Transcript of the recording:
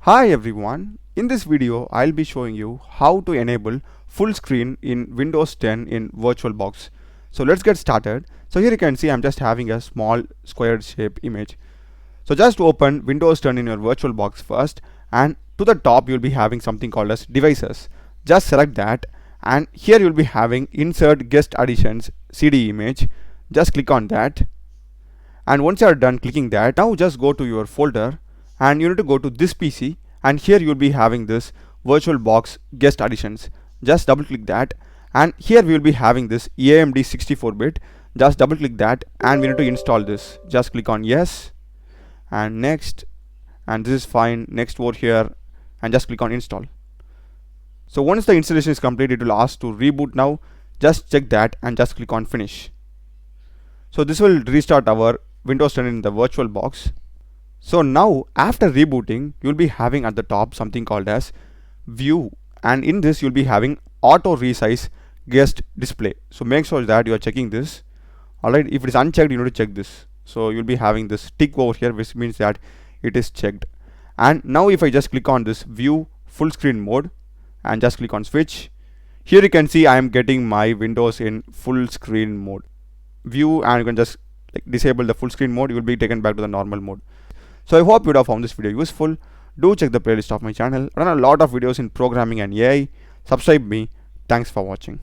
Hi everyone, in this video I'll be showing you how to enable full screen in Windows 10 in Virtualbox. So let's get started. So here you can see I'm just having a small square shape image. So just open Windows 10 in your Virtualbox first, and to the top you'll be having something called as devices. Just select that, and here you'll be having insert guest additions CD image. Just click on that, and once you are done clicking that, now just go to your folder and you need to go to this PC, and here you'll be having this VirtualBox guest additions. Just double click that, and here we will be having this AMD 64-bit. Just double click that, and we need to install this. Just click on yes and next, and this is fine. Next over here, and just click on install. So once the installation is complete, it will ask to reboot now. Just check that and just click on finish. So this will restart our Windows 10 in the VirtualBox. So now after rebooting, you'll be having at the top something called as view, and in this you'll be having auto resize guest display. So make sure that you are checking this. Alright, if it is unchecked, you need to check this. So you'll be having this tick over here, which means that it is checked. And now if I just click on this view full screen mode and just click on switch, here you can see I am getting my Windows in full screen mode. View, and you can just disable the full screen mode, you will be taken back to the normal mode. So I hope you would have found this video useful. Do check the playlist of my channel. I run a lot of videos in programming and AI. Subscribe me. Thanks for watching.